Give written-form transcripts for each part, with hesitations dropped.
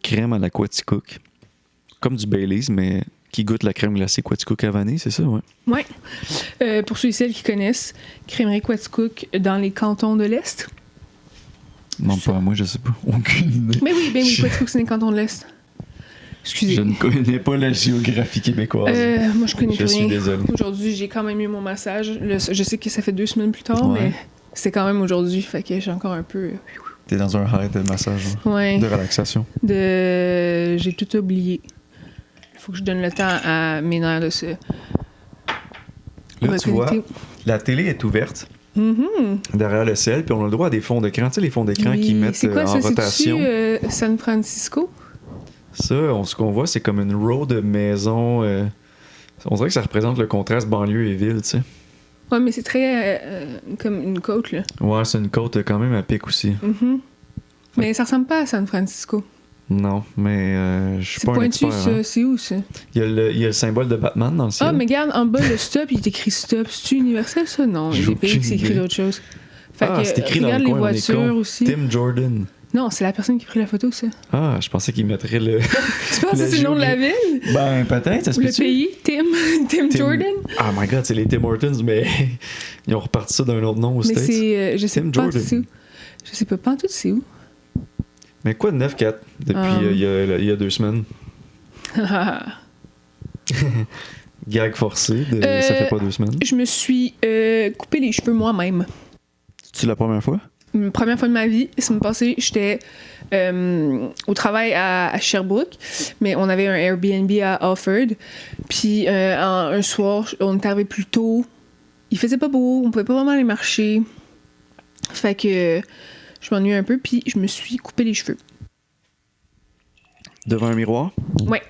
crème à la Quaticook. Comme du Baileys, mais qui goûte la crème glacée Quaticook à vanille, c'est ça, ouais? Ouais. Pour ceux et celles qui connaissent, Crèmerie Quaticook dans les cantons de l'Est. Non, pas moi, je sais pas. Aucune idée. Mais oui, Quaticook, c'est les cantons de l'Est. Excusez. Je ne connais pas la géographie québécoise. Moi, je connais plus rien. Je suis désolé. Aujourd'hui, j'ai quand même eu mon massage. Je sais que ça fait 2 semaines plus tard, Ouais. mais c'est quand même aujourd'hui. Fait que j'ai encore un peu... T'es dans un high de massage, Ouais. de relaxation. J'ai tout oublié. Il faut que je donne le temps à mes nerfs de se... Là, tu vois, reconnecter. la télé est ouverte Mm-hmm. derrière le ciel, puis on a le droit à des fonds d'écran. Tu sais, les fonds d'écran Oui. qui mettent C'est quoi, en ça? rotation. C'est-tu San Francisco? Ça, ce qu'on voit, c'est comme une row de maisons. On dirait que ça représente le contraste banlieue et ville, tu sais. Ouais, mais c'est très comme une côte, là. Ouais, c'est une côte quand même à pic aussi. Mm-hmm. Mais ça ressemble pas à San Francisco. Non, mais je suis C'est pas un pointu, expert. ça. Hein. C'est où, ça? Il y a le symbole de Batman dans le ciel. Ah, mais regarde, en bas, le stop, il est écrit stop. C'est-tu universel, ça? Non, J'ai j'ai payé que aucune c'est écrit idée. d'autres choses. Fait que, c'est écrit dans regarde le les coin, on est voitures con. aussi. Tim Jordan. Non, c'est la personne qui a pris la photo, ça. Ah, je pensais qu'il mettrait le... Tu penses que c'est le nom de la ville? Ben, peut-être, ça se Le peut-tu? pays? Tim Jordan? Ah, my God, c'est les Tim Hortons, mais ils ont reparti ça d'un autre nom aux Mais States. c'est... je sais Tim pas Jordan. c'est où. Je sais pas tout c'est où. Mais quoi de 9-4 depuis il y a 2 semaines? Gag forcé, ça fait pas 2 semaines. Je me suis coupé les cheveux moi-même. C'est la première fois? Première fois de ma vie, ça me passait, j'étais au travail à Sherbrooke, mais on avait un Airbnb à Alford. Puis un soir, on est arrivé plus tôt. Il faisait pas beau, on pouvait pas vraiment aller marcher. Fait que je m'ennuyais un peu, puis je me suis coupé les cheveux. Devant un miroir? Ouais.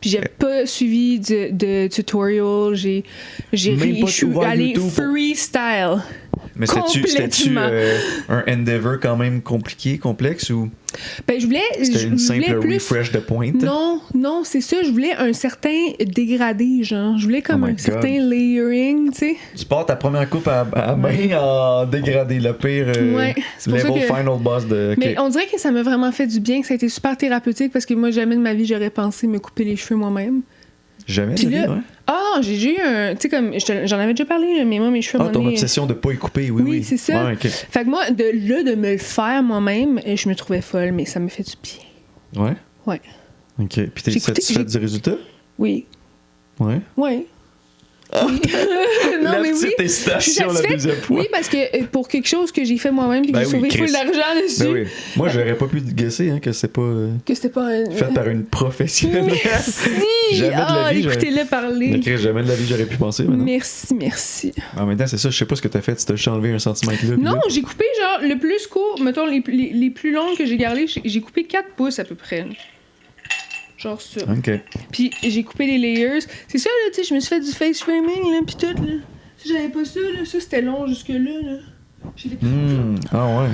Puis j'ai pas suivi de tutorial, j'ai Même pas je suis ouvert allée YouTube pour- freestyle. Mais c'était-tu Complètement. un endeavor quand même compliqué, complexe, ou Ben je voulais c'était une simple plus... refresh de pointe? Non, c'est ça. Je voulais un certain dégradé, genre. Je voulais comme Oh my un God. certain layering, tu sais. Tu pars ta première coupe à main en dégradé, le pire Ouais, c'est pour ça level que- final boss de... Mais on dirait que ça m'a vraiment fait du bien, que ça a été super thérapeutique parce que moi, jamais de ma vie, j'aurais pensé me couper les cheveux moi-même. Jamais, Puis de là, vie, ouais. j'ai eu un... Tu sais, comme, j'en avais déjà parlé, là, mais moi, mes cheveux... à un Ah, ton moment donné- obsession de pas y couper, oui. Oui, c'est ça. Ouais, ok. Fait que moi, de me le faire moi-même, je me trouvais folle, mais ça me fait du bien. Ouais? Ouais. Ok. Puis t'es J'ai écouté- satisfaite du résultat? Oui. Ouais. Ouais. Oui. Non, La mais oui. petite Je suis hésitation la satisfaite. deuxième fois. Oui, parce que pour quelque chose que j'ai fait moi-même puis que Ben j'ai oui, sauvé Chris. full d'argent dessus, Ben oui. Moi, j'aurais pas pu te guesser hein, que c'est pas que c'était pas un... fait par une professionnelle. Merci! Jamais de la vie, écoutez-le parler. Mais Chris, jamais de la vie j'aurais pu penser. Mais non. Merci. En même temps, c'est ça, je sais pas ce que t'as fait. Tu t'as juste enlevé 1 centimètre là. puis Non, là. j'ai coupé genre le plus court, mettons les plus longs que j'ai gardés, j'ai coupé 4 pouces à peu près. Genre ça. Ok. Puis j'ai coupé les layers. C'est ça, là, tu sais, je me suis fait du face framing, là, pis tout, là. Si j'avais pas ça, là, ça c'était long jusque-là, là. J'ai fait... Ah ouais.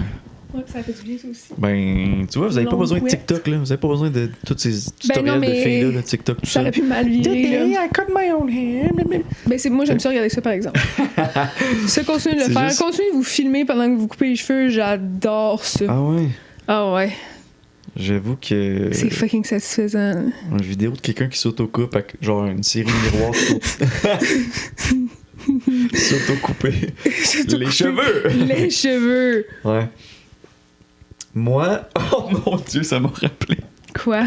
Ouais, ça a fait du bien, ça aussi. Ben, tu vois, vous avez pas Long besoin de couette. TikTok, là. Vous avez pas besoin de tous ces tutoriels non, mais de filles, là, de TikTok, tout Ça ça. aurait pu mal virer, là. I cut my own hair. Ben, moi, j'aime ça regarder ça, par exemple. Ça, continuez de le C'est faire. juste- Continuez de vous filmer pendant que vous coupez les cheveux. J'adore ça. Ah ouais. Ah ouais. J'avoue que. C'est fucking satisfaisant. Une vidéo de quelqu'un qui s'auto-coupe avec genre une série miroir s'auto-couper. Les cheveux! Les cheveux. Ouais. Moi, oh mon dieu, ça m'a rappelé. Quoi?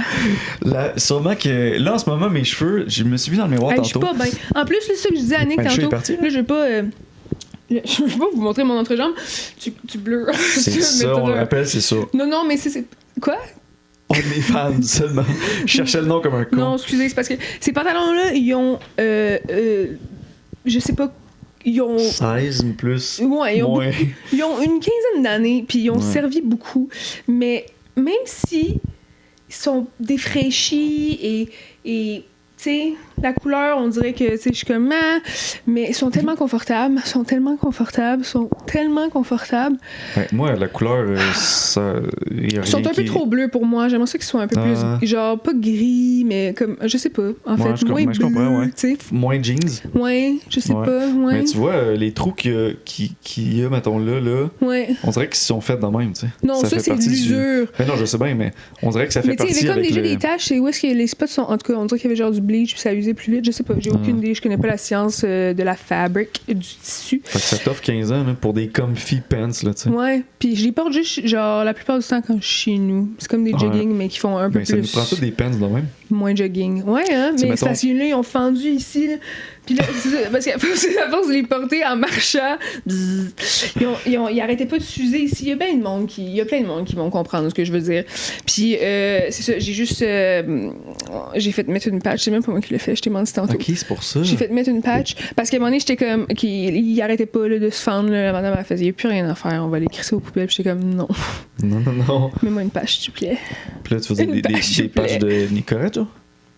Là, sûrement que là, en ce moment, mes cheveux, je me suis vu dans le miroir Hey, je suis tantôt. pas bien. En plus, c'est ça que je disais à Nick Ben, le cheveu tantôt. est parti, là. Là, je vais pas. Je vais pas vous montrer mon entrejambe. Tu blurs. C'est ça, on le rappelle, c'est ça. Non, mais c'est. Quoi? On est fans seulement. Je cherchais le nom comme un con. Non, excusez, c'est parce que ces pantalons-là, ils ont. Je sais pas. Ils ont. 16 plus. Ouais, ils ont, Moins. ils ont une quinzaine d'années, puis ils ont Ouais. servi beaucoup. Mais même si ils sont défraîchis et sais, la couleur, on dirait que, tu sais, je suis comme, ah, mais ils sont tellement confortables. Ouais, moi, la couleur, ça. Y a Ils sont rien un peu qui- trop bleus pour moi. J'aimerais ça qu'ils soient un peu plus, genre, pas gris, mais comme, je sais pas, en Ouais, fait, moins je comprends, bleu, ouais. tu sais. Moins jeans. Ouais, je sais Ouais. pas, ouais. Mais tu vois, les trous qu'il y a, mettons, là, Ouais. on dirait qu'ils sont faits de même, tu sais. Non, ça, fait c'est de partie du- l'usure. Mais non, je sais bien, mais on dirait que ça fait Mais tu sais, il y partie avait comme avec déjà le... des taches, c'est où est-ce que les spots sont. En tout cas, on dirait qu'il y avait genre du bleach, puis ça usait plus vite. Je sais pas, j'ai aucune idée. Je connais pas la science de la fabrique, du tissu. Fait que ça t'offre 15 ans là, pour des comfy pants, là, tu sais. Ouais, puis je les porte juste, genre, la plupart du temps quand je suis chez nous. C'est comme des Ouais. jogging, mais qui font un peu Mais ça nous plus. prend tous des pants de même. Moins jogging. Ouais, hein, mais mettons- c'est parce que là, ils ont fendu ici, là. Puis là, c'est ça, parce qu'à force de les porter en marchant, bzzz, ils arrêtaient pas de s'user ici. Il y a plein de monde qui vont comprendre ce que je veux dire. Puis, c'est ça, j'ai juste. J'ai fait mettre une patch. C'est même pas moi qui l'ai fait, je t'ai menti tantôt. Ok, c'est pour ça. J'ai fait mettre une patch parce qu'à un moment donné, j'étais comme. Il arrêtait pas là, de se fendre. Là. La madame, elle faisait, il n'y a plus rien à faire, on va les crisser aux poubelles. Puis j'étais comme, non, Non. mets-moi une patch, s'il te plaît. Puis là, tu faisais Une des patch, s'il te patchs de Nicorette, genre?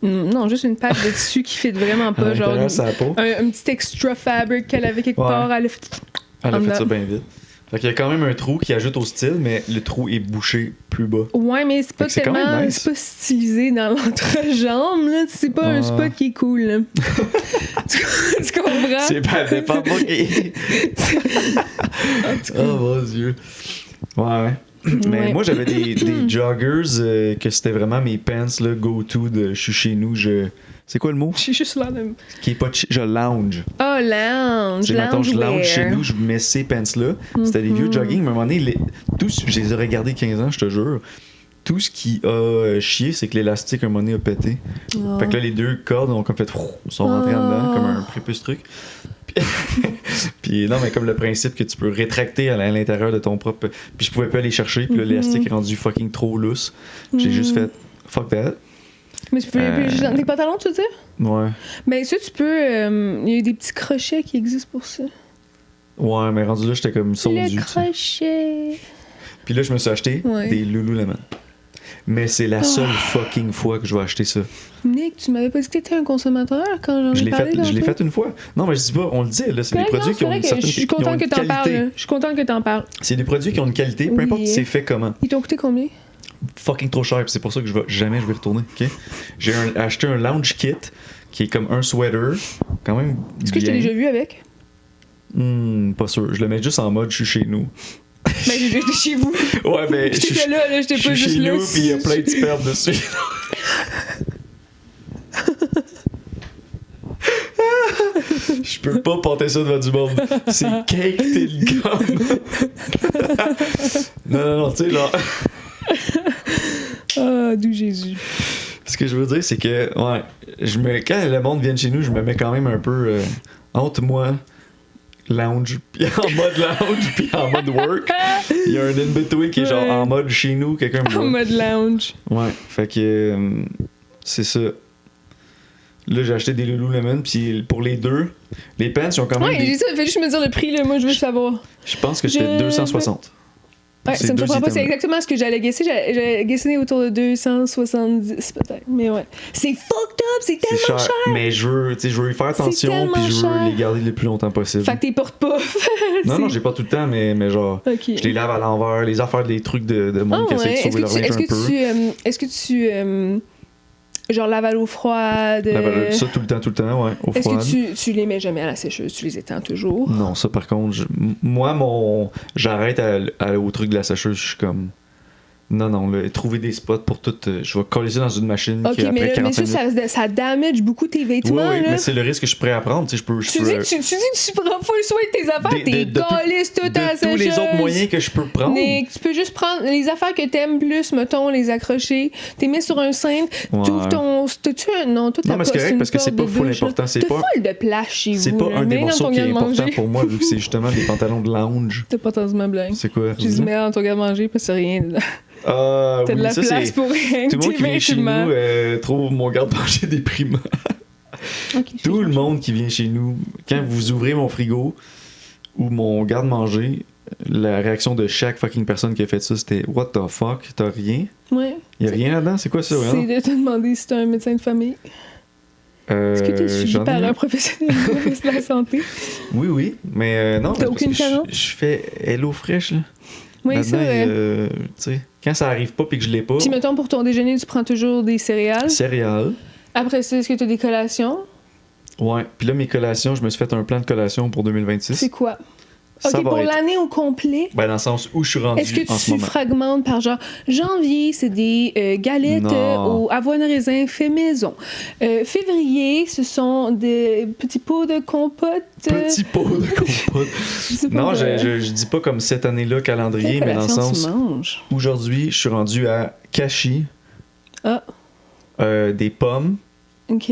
Non, juste une patch de tissu qui fit vraiment pas. À Genre, l'intérieur, ça a pas. un petit extra fabric qu'elle avait quelque Ouais. part. Elle a fait. Elle a En fait ça dedans. bien vite. Fait qu'il y a quand même un trou qui ajoute au style, mais le trou est bouché plus bas. Ouais, mais c'est pas Fait que c'est quand tellement. même nice. C'est pas stylisé dans l'entrejambe, là. C'est pas un spot qui est cool, là. tu comprends? C'est pas dépend pas qui. En tout cas. Oh mon dieu. Ouais. Mais Ouais. moi, j'avais des joggers que c'était vraiment mes pants, là, go-to de je suis chez nous. C'est quoi le mot? Je suis juste là même. Qui est pas je lounge. Oh, lounge. C'est mettons, je lounge Loungewear. chez nous, je mets ces pants-là. C'était des vieux jogging, mais à un moment donné, je les ai regardés 15 ans, je te jure. Tout ce qui a chié, c'est que l'élastique, à un moment donné, a pété. Oh. Fait que là, les deux cordes ont comme fait, sont rentrées en dedans, comme un prépuce truc. Puis non, mais comme le principe que tu peux rétracter à l'intérieur de ton propre. Puis je pouvais pas aller chercher, puis là, l'élastique est rendu fucking trop lousse. J'ai juste fait, fuck that. Mais tu peux juste dans tes pantalons, tu veux dire? Ouais. Ben, ça, tu peux. Il y a des petits crochets qui existent pour ça. Ouais, mais rendu là, j'étais comme sondu. Le tu sais. crochet. Puis là, je me suis acheté Ouais. des Lululemon. Mais c'est la seule fucking fois que je vais acheter ça. Nick, tu m'avais pas dit que t'étais un consommateur quand j'en Je ai l'ai parlé. fait, une fois. Non, mais je dis pas, on le dit, là, c'est des produits qui ont une certaine Je suis contente que t'en parles. là. Je suis contente que t'en parles. C'est des produits qui ont une qualité, peu Oui. importe c'est fait comment. Ils t'ont coûté combien? Fucking trop cher, puis c'est pour ça que jamais je vais retourner, ok? J'ai acheté un lounge kit qui est comme un sweater, quand même. Est-ce que je t'ai bien. déjà vu avec? Pas sûr. Je le mets juste en mode je suis chez nous. Ben, j'étais chez vous. Ouais, mais J'étais là, j'étais je pas suis juste chez là. nous, puis il y a plein de sperme dessus. Je peux pas porter ça devant du monde. C'est cake till gum. Non, tu sais, là. Ah, d'où Jésus. Ce que je veux dire, c'est que, ouais, quand le monde vient chez nous, je me mets quand même un peu entre moi, lounge, puis en mode lounge, puis en mode work. Il y a un in-between qui est genre Ouais. en mode chez nous, quelqu'un me En voit. mode lounge. Ouais, fait que c'est ça. Là, j'ai acheté des Lululemon, puis pour les deux, les pants, ils ont quand même Ouais, j'ai des... dit ça, fais juste me dire le prix, là. Moi, je veux savoir. Je pense que c'était 260. Ouais, C'est ça me deux surprend pas, c'est items-là. exactement ce que j'allais guesser. J'allais guesser autour de 270 peut-être. Mais ouais. C'est fucked up, c'est C'est tellement cher, cher. mais je veux y faire attention, tellement puis je veux cher. les garder le plus longtemps possible. Fait que t'es portes pas. Non, j'ai pas tout le temps, mais genre, Ok. je les lave à l'envers, les affaires, les trucs de monde qui essaient de sauver leur linge un peu. Est-ce que tu genre lave à l'eau froide? Ça tout le temps, ouais, au Est-ce froid. que tu les mets jamais à la sécheuse? Tu les étends toujours? Non, ça par contre, j'arrête au truc de la sécheuse, je suis comme... Non, là, trouver des spots pour tout... je vais coller ça dans une machine Ok, qui après mais là, 45 ça, minutes... ça damage beaucoup tes vêtements, Oui, là. mais c'est le risque que je suis prêt à prendre, tu sais, Tu dis que tu prends full soin de tes affaires, t'es calisses tout à la de tous les sécheuse. autres moyens que je peux prendre. Nick, tu peux juste prendre les affaires que t'aimes plus, mettons, les accrocher, t'es mis sur un cintre, Ouais. t'ouvres ton... T'as-tu un... Non, toi, t'as Non, mais pas... c'est correct une parce que c'est porte pas de full douche, important, là. c'est T'as pas... full de place chez vous, C'est pas là. un des Mets dans morceaux ton qui est important garde-manger. pour moi, vu que c'est justement des pantalons de lounge. T'as pas tant de blague. C'est quoi? J'ai dit, mets dans ton garde-manger, parce que c'est rien dedans. Ah, T'as oui, de la ça, place c'est... pour rien. Tout le monde qui vient chez vêtements. nous trouve mon garde-manger déprimant. Ok, Tout le monde qui vient chez nous, quand vous ouvrez mon frigo ou mon garde-manger, la réaction de chaque fucking personne qui a fait ça, c'était « What the fuck? T'as rien? Ouais. Y'a rien là-dedans? C'est quoi ça? C'est Hein? de te demander si t'es un médecin de famille. Est-ce que tu es suivi j'en ai par un. un professionnel de la santé? Oui, mais non. T'as parce aucune que carence? je fais Hello Fresh, là. Oui, c'est Maintenant, vrai. tu sais, quand ça arrive pas puis que je l'ai pas, Puis mettons, pour ton déjeuner, tu prends toujours des céréales. céréales. Après ça, est-ce que tu as des collations? Ouais. Puis là, mes collations, je me suis fait un plan de collation pour 2026. C'est quoi? Ça OK, va pour être- l'année au complet, Ben, dans le sens où je suis rendu est-ce que en ce tu moment. fragmentes par genre janvier, c'est des galettes Non. au avoine raisin fait maison. Février, ce sont des petits pots de compote. Petit pot de compote. Je sais pas, Non, je dis pas comme cette année-là calendrier, quelle mais dans le collation sens tu manges? aujourd'hui, je suis rendu à kashi, Ah, des pommes. OK.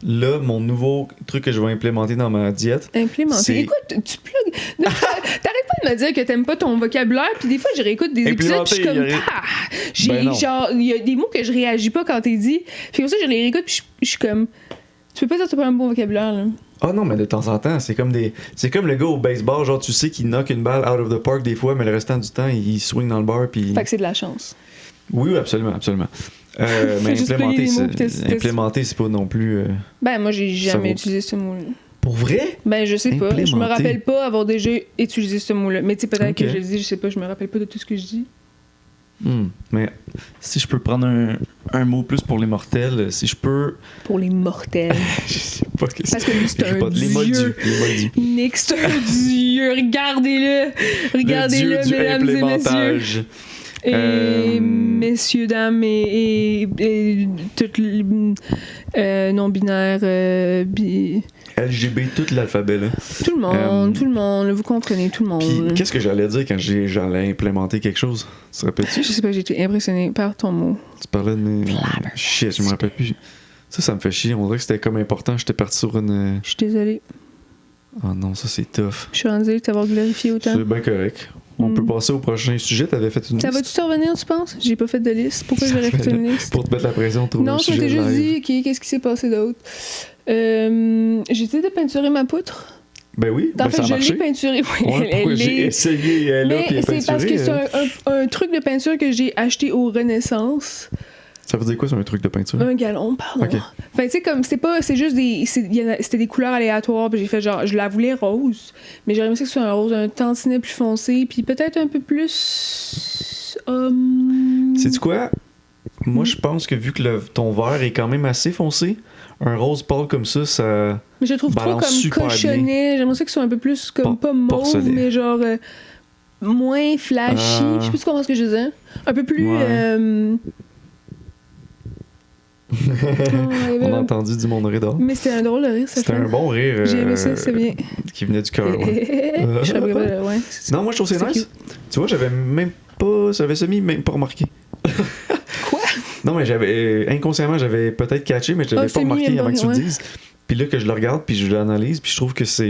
Là, mon nouveau truc que je vais implémenter dans ma diète, Implémenté. C'est- Écoute, tu plugues. T'arrêtes pas de me dire que t'aimes pas ton vocabulaire, puis des fois, je réécoute des épisodes, puis je suis comme, Implémenté, j'ai Ben non. genre, il y a des mots que je réagis pas quand t'es dit. Puis comme ça, je les réécoute, puis je suis comme, tu peux pas dire que t'as pas un bon vocabulaire, là. ah non, mais de temps en temps, c'est comme le gars au baseball, genre tu sais qu'il knock une balle out of the park des fois, mais le restant du temps, il swing dans le bar puis. Fait que c'est de la chance. Oui, absolument, absolument. Mais Juste implémenter, payer les mots, puis t'es- implémenter, c'est pas non plus. Ben, moi, j'ai Ça jamais vaut- utilisé ce mot-là. Pour vrai? Ben, je sais pas. Je me Implémenter. rappelle pas avoir déjà utilisé ce mot-là. Mais tu sais, peut-être Ok. que je le dis, je sais pas, je me rappelle pas de tout ce que je dis. Mais si je peux prendre un mot plus pour les mortels, si je peux. Pour les mortels. Je sais pas ce que Parce que lui, c'est Je sais un pas, les moldus. dieu. Les moldus. Nick, c'est un dieu. Regardez-le. Le Regardez-le, dieu du mesdames et messieurs. implémentage. Et messieurs, dames et toutes les non-binaires, LGB, tout l'alphabet, là. tout le monde, vous comprenez, tout le Puis monde. qu'est-ce que j'allais dire quand j'allais implémenter quelque chose? Tu te rappelles-tu? Je sais pas, j'ai été impressionnée par ton mot. Tu parlais de mes. Shit, je me rappelle plus. Ça me fait chier. On dirait que c'était comme important. J'étais parti sur une. Je suis désolée. Oh non, ça c'est tough. Je suis rendue de t'avoir glorifié autant. C'est bien correct. On peut passer au prochain sujet. T'avais fait une Ça liste va-tu te revenir, tu penses? J'ai pas fait de liste. Pourquoi j'aurais fait une liste? pour te mettre la pression de trouver Non, un je sujet t'ai juste live. dit, OK, qu'est-ce qui s'est passé d'autre? J'ai essayé de peinturer ma poutre. Ben oui, En ben, fait, ça a je l'ai marché. peinturée. Oui, Ouais, pourquoi j'ai essayé là Mais puis c'est parce que peinturé, c'est un truc de peinture que j'ai acheté au Renaissance. Ça veut dire quoi, c'est un truc de peinture? Un gallon, pardon. Ok. Enfin, tu sais, comme, c'est juste des. C'était des couleurs aléatoires, puis j'ai fait genre, je la voulais rose, mais j'aurais aimé ça que ce soit un rose un tantinet plus foncé, puis peut-être un peu plus. Sais-tu quoi? Moi, je pense que vu que ton vert est quand même assez foncé, un rose pâle comme ça. Mais je le trouve trop balance comme super cochonnet. J'aimerais ça que ce soit un peu plus comme pas mauve, porcelet. mais genre moins flashy. Ah. Je sais pas si tu comprends ce que je veux dire. Un peu plus. Ouais. Ouais, On a entendu du monde rire dehors. mais c'était un drôle de rire, ça C'était fait. un bon rire. J'ai aimé ça, c'est bien. Qui venait du cœur. Ouais. Je serais pas capable de- ouais. Non, moi je trouve que c'est C'est nice. Tu vois, j'avais semi même pas remarqué. Quoi? Non, mais j'avais inconsciemment, j'avais peut-être catché, mais je l'avais pas semi, remarqué avant que tu le ouais. dises. Puis là que je le regarde, puis je l'analyse, puis je trouve que ça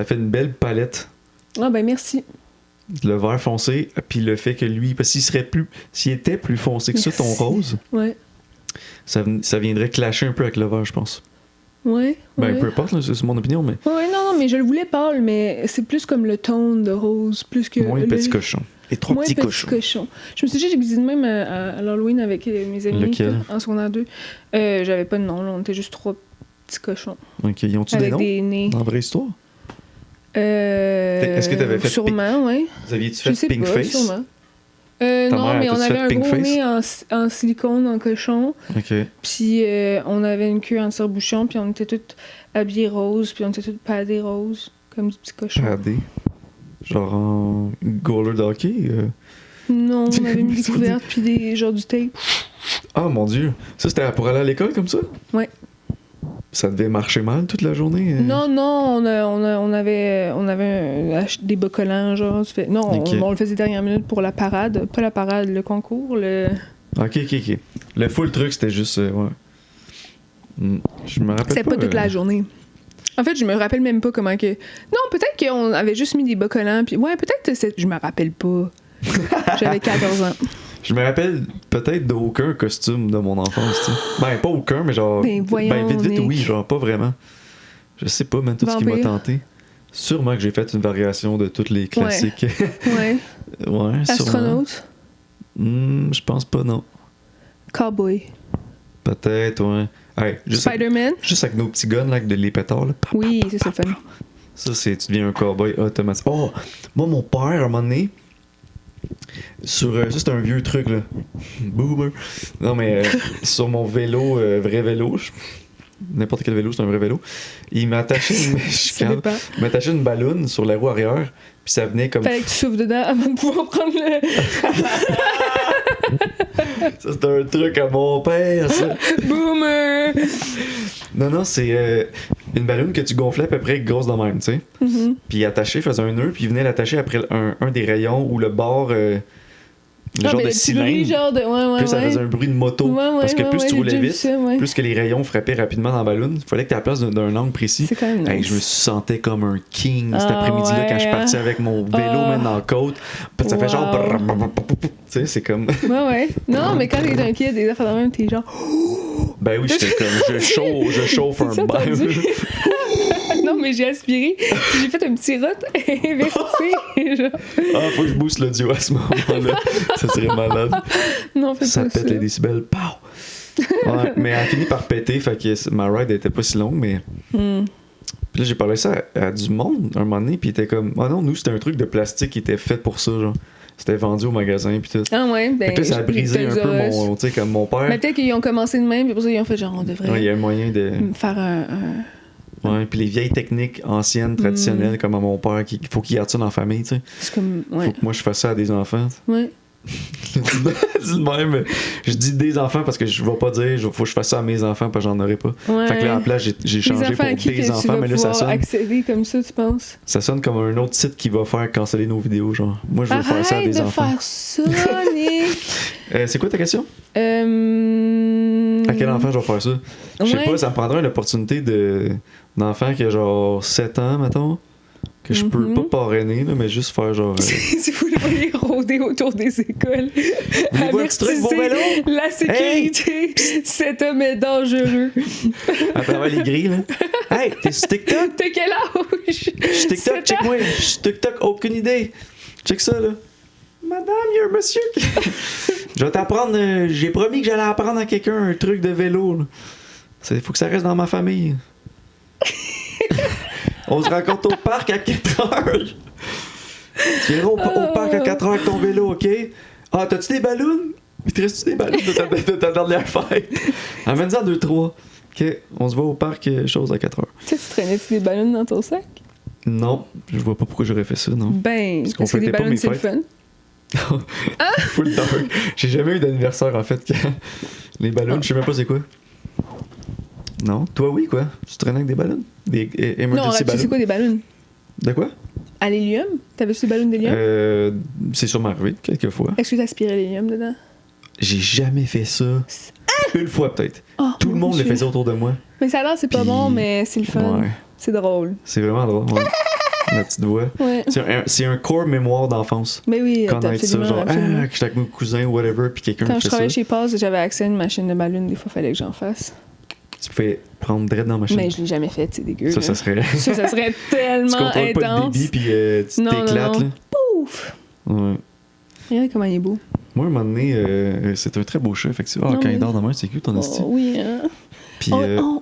fait une belle palette. Ah ben merci. Le vert foncé, puis le fait que lui, parce s'il était plus foncé que ça, ton Merci. rose, Ouais. ça viendrait clasher un peu avec le vert, je pense. Ouais. Ben, ouais. peu importe, là, c'est mon opinion, mais Ouais, non, mais je le voulais pâle, mais c'est plus comme le ton de rose, plus que. moins le- petit cochon. Les trois Moins petits petit cochons. cochon. Je me suis dit, j'ai cuisiné même à l'Halloween avec mes amis Lequel? en secondaire 2. J'avais pas de nom, là, on était juste trois petits cochons. Ok, ils ont-tu des Avec noms des nez. dans la vraie histoire? Est-ce que t'avais fait Sûrement, oui. Vous aviez-tu Je fait sais Pink pas, Face? sûrement. Ta Non, mère, mais on as-tu avait fait un Pink gros Face? nez en silicone, en cochon. Ok. Puis on avait une queue en tire-bouchon, puis on était toutes habillées roses, puis on était toutes padées roses, comme du petit cochon. Padé. Genre en goaler de hockey? Non, on avait mis des Ça couvertes, puis des genre du tape. Ah mon dieu! Ça c'était pour aller à l'école comme ça? Ouais. Ça devait marcher mal toute la journée? Non, on avait des bas collants, genre. Non, Ok. on le faisait dernière minute pour la parade. Pas la parade, le concours. Ok. Le full truc c'était juste. Ouais. Je me rappelle C'était pas toute la journée. journée. En fait, je me rappelle même pas comment que. Non, peut-être qu'on avait juste mis des bas collants, puis. Ouais, peut-être que je me rappelle pas. J'avais 14 ans. Je me rappelle peut-être d'aucun costume de mon enfance, tu sais. Ben, pas aucun, mais genre. Ben, voyons, vite, Nick. oui, genre, pas vraiment. Je sais pas, même tout ce qui m'a Vampire. tenté. Sûrement que j'ai fait une variation de tous les classiques. Ouais. Ouais, sûrement. Astronaute. Je pense pas, non. Cowboy. Peut-être, ouais. Hey, Spider-Man? Juste avec nos petits guns, là, avec les pétards, là. Oui, ça, c'est fun. Ça, tu deviens un cowboy automatique. Oh! Moi, mon père, à un moment donné, ça, c'est un vieux truc, là. Boomer. Non, mais sur mon vélo, vrai vélo, n'importe quel vélo, c'est un vrai vélo, il m'a attaché il m'a attaché une balloune sur la roue arrière, puis ça venait comme... Fallait que tu souffles dedans avant de pouvoir prendre le... Ça, c'est un truc à mon père, ça. Boomer! Non, c'est une balloune que tu gonflais à peu près grosse de même, tu sais. Mm-hmm. Puis attaché, faisait un nœud, puis il venait l'attacher après un des rayons où le bord... le genre de cylindre, genre de... plus ça faisait un bruit de moto. Parce que plus tu roulais vite, plus que les rayons frappaient rapidement dans la balloune. Il fallait que tu aies la place d'un angle précis. C'est quand même nice. Hey, je me sentais comme un king cet après-midi-là quand je suis parti avec mon vélo même dans la côte. Ça fait genre... Tu sais, c'est comme... Ouais. Non, mais quand t'es un kid, des affaires de même, t'es genre... Ben oui, j'étais comme... Je chauffe un bain. Non, mais j'ai aspiré. J'ai fait un petit rot inversé. Genre. Ah, faut que je booste l'audio à ce moment-là. Ça serait malade. Non, fais ça pas pète ça. les décibels. Pow! Ouais, mais elle a fini par péter, fait que ma ride était pas si longue, mais... Puis là, j'ai parlé ça à du monde un moment donné, puis il était comme... Ah non, nous, c'était un truc de plastique qui était fait pour ça, genre. C'était vendu au magasin, puis tout. Ah ouais, ben... Fait que là, ça a brisé un peu mon... Tu sais, comme mon père... Mais peut-être qu'ils ont commencé de même, puis pour ça, ils ont fait genre, on devrait... Ouais, il y a un moyen de... faire un... Ouais, puis les vieilles techniques anciennes, traditionnelles, comme à mon père, il faut qu'il garde ça dans la famille, tu sais. C'est comme... Ouais. Faut que moi, je fasse ça à des enfants. Ouais. Je dis de même, je dis des enfants parce que je vais pas dire faut que je fasse ça à mes enfants parce que j'en aurai pas. Ouais. Fait que là, à la place, j'ai changé pour des enfants, mais là, ça sonne. Accéder comme ça, tu penses? Ça sonne comme un autre site qui va faire canceller nos vidéos, genre. Moi, je veux faire ça à des enfants. Arrête de faire ça, Nick! C'est quoi ta question? À quel enfant je vais faire ça? Je sais pas, ça me prendrait une opportunité d'enfant qui a genre 7 ans, mettons. Que je peux pas parrainer, là, mais juste faire genre. Si vous voulez rôder autour des écoles, voulez-vous un petit truc pour vélo? La sécurité, cet homme est dangereux. À travers les grilles, là. Hey, t'es sur TikTok? T'as quel âge? Je suis TikTok, check-moi. Je suis TikTok, aucune idée. Check ça, là. Madame, il y a un monsieur qui. Je vais t'apprendre. J'ai promis que j'allais apprendre à quelqu'un un truc de vélo, là. Il faut que ça reste dans ma famille. On se rencontre au parc à 4h. Tu viendras au parc à 4h avec ton vélo, OK? Ah, t'as-tu des ballons? Il te reste-tu des ballons de ta dernière fête? Amène-en 2-3. OK, on se voit au parc, chose à 4h. Tu traînais-tu des ballons dans ton sac? Non, je vois pas pourquoi j'aurais fait ça, non. Ben, parce que des ballons, c'est le fun. Full dark. J'ai jamais eu d'anniversaire, en fait. Les ballons, je sais même pas c'est quoi. Non? Toi, oui, quoi? Tu traînais avec des ballons? Des emergency ballons? Non, c'est quoi des ballons? De quoi? À l'hélium? T'avais-tu des ballons d'hélium? C'est sûrement arrivé, quelques fois. Est-ce que t'aspirais l'hélium dedans? J'ai jamais fait ça. Une fois, peut-être. Oh, tout le monde le faisait autour de moi. Mais ça a l'air, c'est pas bon, mais c'est le fun. Ouais. C'est drôle. C'est vraiment drôle, ouais. La petite voix. Ouais. C'est un core mémoire d'enfance. Mais oui, connaître ça, genre, que j'étais avec mon cousin ou whatever, puis quelqu'un me fait ça. Quand je travaillais chez Paz, j'avais accès à une machine de ballons, des fois, il fallait que j'en fasse. Tu pouvais prendre direct dans la machine. Mais je l'ai jamais fait, c'est dégueu. Ça serait. ça serait tellement intense. Tu contrôles pas le débit, puis tu t'éclates, là. Pouf! Ouais. Regarde comment il est beau. Moi, un moment donné, c'est un très beau chat, effectivement. Quand il dort dans main, c'est cute, ton esti. Oui, hein. Puis. On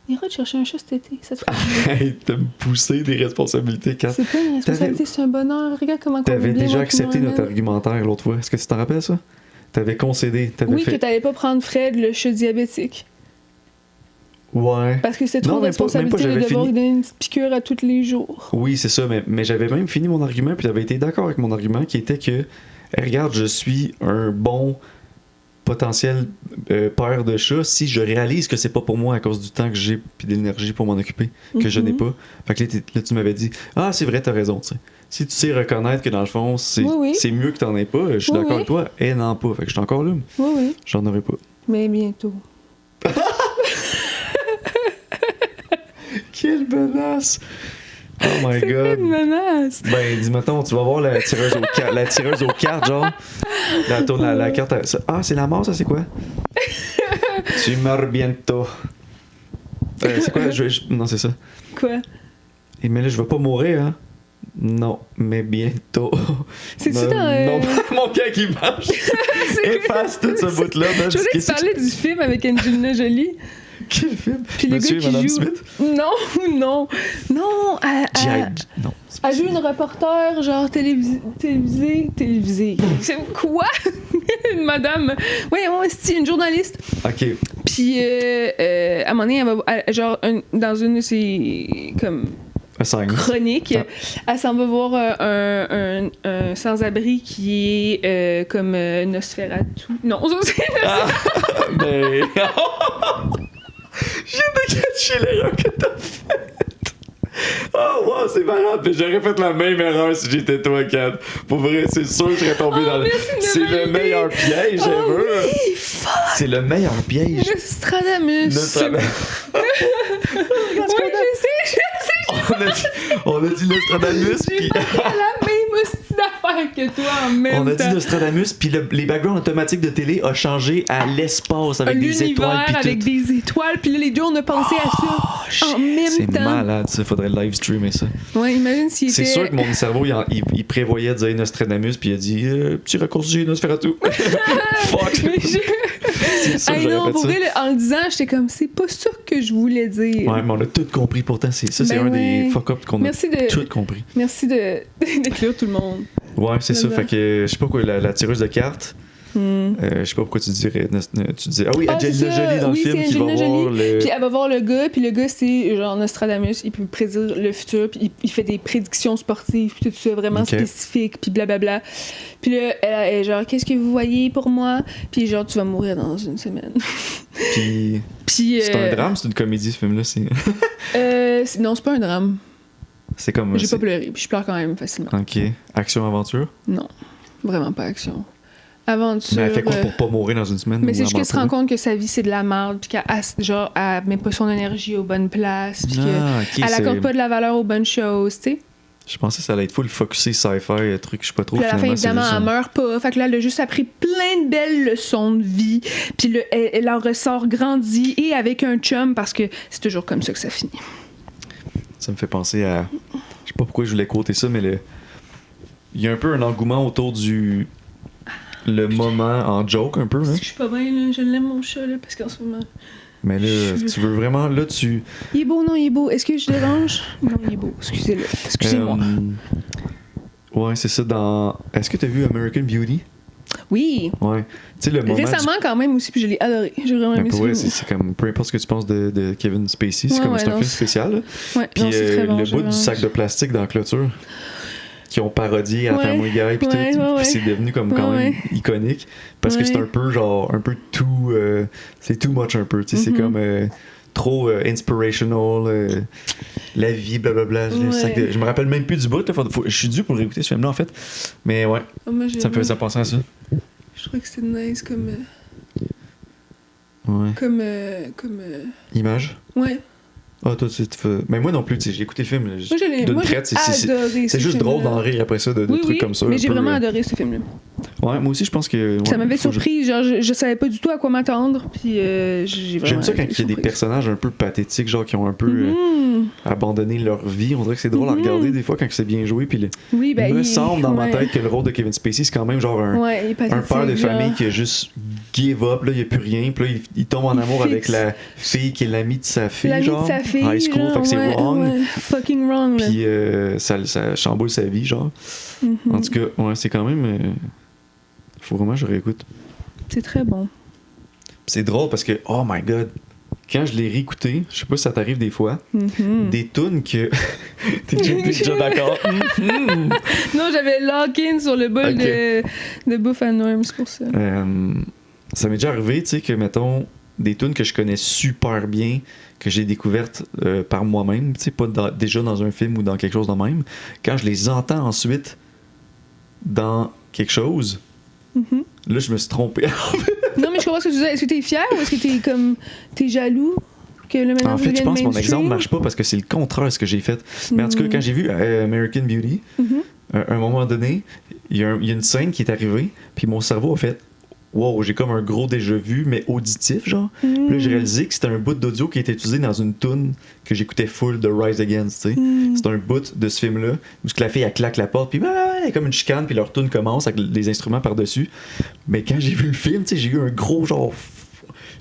ira te chercher un chat cet été, ça te fait hey, t'as me poussé des responsabilités, Kat. C'est pas une responsabilité, c'est un bonheur. Regarde comment on t'avais déjà accepté notre argumentaire l'autre fois. Est-ce que tu t'en rappelles, ça? T'avais concédé. Oui, que t'allais pas prendre Fred, le chat diabétique. Ouais. Parce que c'est trop de responsabilité de devoir lui donner une petite piqûre à tous les jours. Oui, c'est ça, mais j'avais même fini mon argument, puis t'avais été d'accord avec mon argument, qui était que, regarde, je suis un bon potentiel père de chat si je réalise que c'est pas pour moi à cause du temps que j'ai puis de l'énergie pour m'en occuper, que je n'ai pas. Fait que là, tu m'avais dit, ah, c'est vrai, t'as raison, tu sais. Si tu sais reconnaître que dans le fond, c'est mieux que t'en aies pas, je suis d'accord avec toi, et non pas. Fait que je suis encore là. Oui. J'en aurais pas. Mais bientôt. Quelle menace! Oh my god! C'est une menace! Ben, dis mettons, tu vas voir la tireuse aux cartes, genre. La carte. Ah, c'est la mort, ça, c'est quoi? Tu meurs bientôt. C'est quoi? Non, c'est ça. Quoi? Mais là, je vais pas mourir, hein? Non, mais bientôt. C'est-tu Non, dans. non, mon gars qui marche. Efface tout ce bout-là. Je voulais que tu parlais du film avec Angelina Jolie. Quel film? Puis le Monsieur gars et qui Madame joue. Smith? Non. Non. Elle joue une reporter, genre télévisée. C'est quoi? Une madame. Ouais, c'est une journaliste. Ok. Puis, à un moment donné, dans une de ses comme, chroniques, elle s'en va voir un sans-abri qui est comme Nosferatu. Non, c'est Mais. Je viens de catcher l'erreur que t'as faite. Oh wow, c'est malade. Puis j'aurais fait la même erreur si j'étais toi, Kat. Pour vrai, c'est sûr que je serais tombé dans le. C'est le meilleur piège ever. Oui, fuck! C'est le meilleur piège. Nostradamus. Oui, je sais. On a dit Nostradamus, J'ai puis. pas fait la même hostie d'affaires que toi en même temps. On a dit Nostradamus, puis les backgrounds automatiques de télé ont changé à l'espace avec des étoiles. L'univers avec des étoiles, puis là, les deux, on a pensé à ça en même C'est temps. malade, ça. Faudrait live streamer ça. Ouais, imagine s'il était... C'est sûr que mon cerveau, il prévoyait de dire Nostradamus, puis il a dit petit raccourci, Nosferatu. Fuck. Mais C'est ça que j'aurais non, fait pour ça. vrai, en le disant, j'étais comme, c'est pas ça que je voulais dire. Ouais, mais on a tout compris pourtant. C'est un des fuck-ups qu'on a tout compris. Merci d'éclairer tout le monde. Ouais, c'est ça. Voilà. Fait que, je sais pas quoi, la tireuse de cartes. Je sais pas pourquoi tu dirais. Tu disais. Ah oui, Angelina Jolie dans le film qui va voir le. Puis elle va voir le gars, puis le gars, c'est genre Nostradamus, il peut prédire le futur, puis il fait des prédictions sportives, puis tout ça, vraiment spécifique, puis blablabla. Puis là, elle est genre, qu'est-ce que vous voyez pour moi? Puis genre, tu vas mourir dans une semaine. Puis. C'est un drame, c'est une comédie, ce film-là. Non, c'est pas un drame. C'est comme. J'ai pas pleuré, puis je pleure quand même facilement. Ok. Action-aventure? Non, vraiment pas action. Aventure. Mais elle fait quoi pour pas mourir dans une semaine? Mais c'est juste qu'elle se rend compte que sa vie c'est de la merde, puis qu'elle met pas son énergie aux bonnes places, puis qu'elle accorde pas de la valeur aux bonnes choses, tu sais. Je pensais que ça allait être full focusé sci-fi, truc, je sais pas trop. Puis à la fin, évidemment, elle meurt pas. Fait que là, elle a juste appris plein de belles leçons de vie. Puis elle en ressort grandie et avec un chum, parce que c'est toujours comme ça que ça finit. Ça me fait penser à. Je sais pas pourquoi je voulais quoter ça, mais il y a un peu un engouement autour du. Le moment en joke, un peu. Hein? Je suis pas bien, là. Je l'aime, mon chat, là, parce qu'en ce moment. Mais là, tu veux vraiment. Là, tu. Il est beau, non, il est beau. Est-ce que je dérange? Non, il est beau. Excusez-le. Excusez-moi. Ouais, c'est ça. Est-ce que t'as vu American Beauty? Oui. Ouais. Tu sais, le moment. Récemment, quand même aussi, puis je l'ai adoré. J'ai vraiment aimé ça. ça. C'est comme. Peu importe ce que tu penses de Kevin Spacey, c'est un film spécial. Là. Ouais, puis non, c'est très bon, le bout du sac de plastique dans la clôture. Qui ont parodié à Family Guy puis tout, puis c'est devenu comme quand même iconique parce que c'est un peu genre un peu tout c'est too much un peu, tu sais, c'est comme trop inspirational, la vie blablabla. Je me rappelle même plus du bout, je suis dû pour réécouter ce film là en fait, mais ouais, ça me faisait penser à ça. Je trouvais que c'était nice comme image. Ouais. Ah, toi, tu fais. Mais moi non plus, tu sais, j'ai écouté le film. Moi, j'ai adoré. C'est juste drôle d'en rire après ça, de trucs comme ça. Mais j'ai vraiment adoré ce film-là. Ouais, moi aussi, je pense que. Ça m'avait surpris. Genre, je savais pas du tout à quoi m'attendre. Puis j'ai vraiment. J'aime ça quand il y a des personnages un peu pathétiques, genre qui ont un peu abandonné leur vie. On dirait que c'est drôle à regarder des fois quand c'est bien joué. Puis il me semble dans ma tête que le rôle de Kevin Spacey, c'est quand même genre un père de famille qui a juste give up, là, il n'y a plus rien. Puis là, il tombe en amour avec la fille qui est l'amie de sa fille, l'amie genre. De sa fille, high school, genre, fait que c'est wrong. Ouais, fucking wrong. Puis ça chamboule sa vie, genre. En tout cas, ouais, c'est quand même. Faut vraiment que je réécoute. C'est très bon. C'est drôle parce que, oh my god, quand je l'ai réécouté, je sais pas si ça t'arrive des fois, des tunes que. T'es déjà d'accord? Non, j'avais lock-in sur le bol de Bouffe à Norm, c'est pour ça. Ça m'est déjà arrivé, tu sais, que, mettons, des tunes que je connais super bien, que j'ai découvertes par moi-même, tu sais, pas déjà dans un film ou dans quelque chose de même, quand je les entends ensuite dans quelque chose, là, je me suis trompé. Non, mais je comprends ce que tu disais. Est-ce que t'es fier ou est-ce que t'es jaloux que le ménage En fait, je pense que mon exemple mainstream? marche pas parce que c'est le contraire de ce que j'ai fait. Mais en tout cas, quand j'ai vu American Beauty, à un moment donné, il y a une scène qui est arrivée, puis mon cerveau a fait wow, j'ai comme un gros déjà-vu, mais auditif, genre. Puis là, j'ai réalisé que c'était un bout d'audio qui était utilisé dans une tune que j'écoutais full de Rise Against, tu sais. C'est un bout de ce film-là, où la fille, elle claque la porte, puis il y a comme une chicane, puis leur tune commence avec des instruments par-dessus. Mais quand j'ai vu le film, tu sais, j'ai eu un gros genre.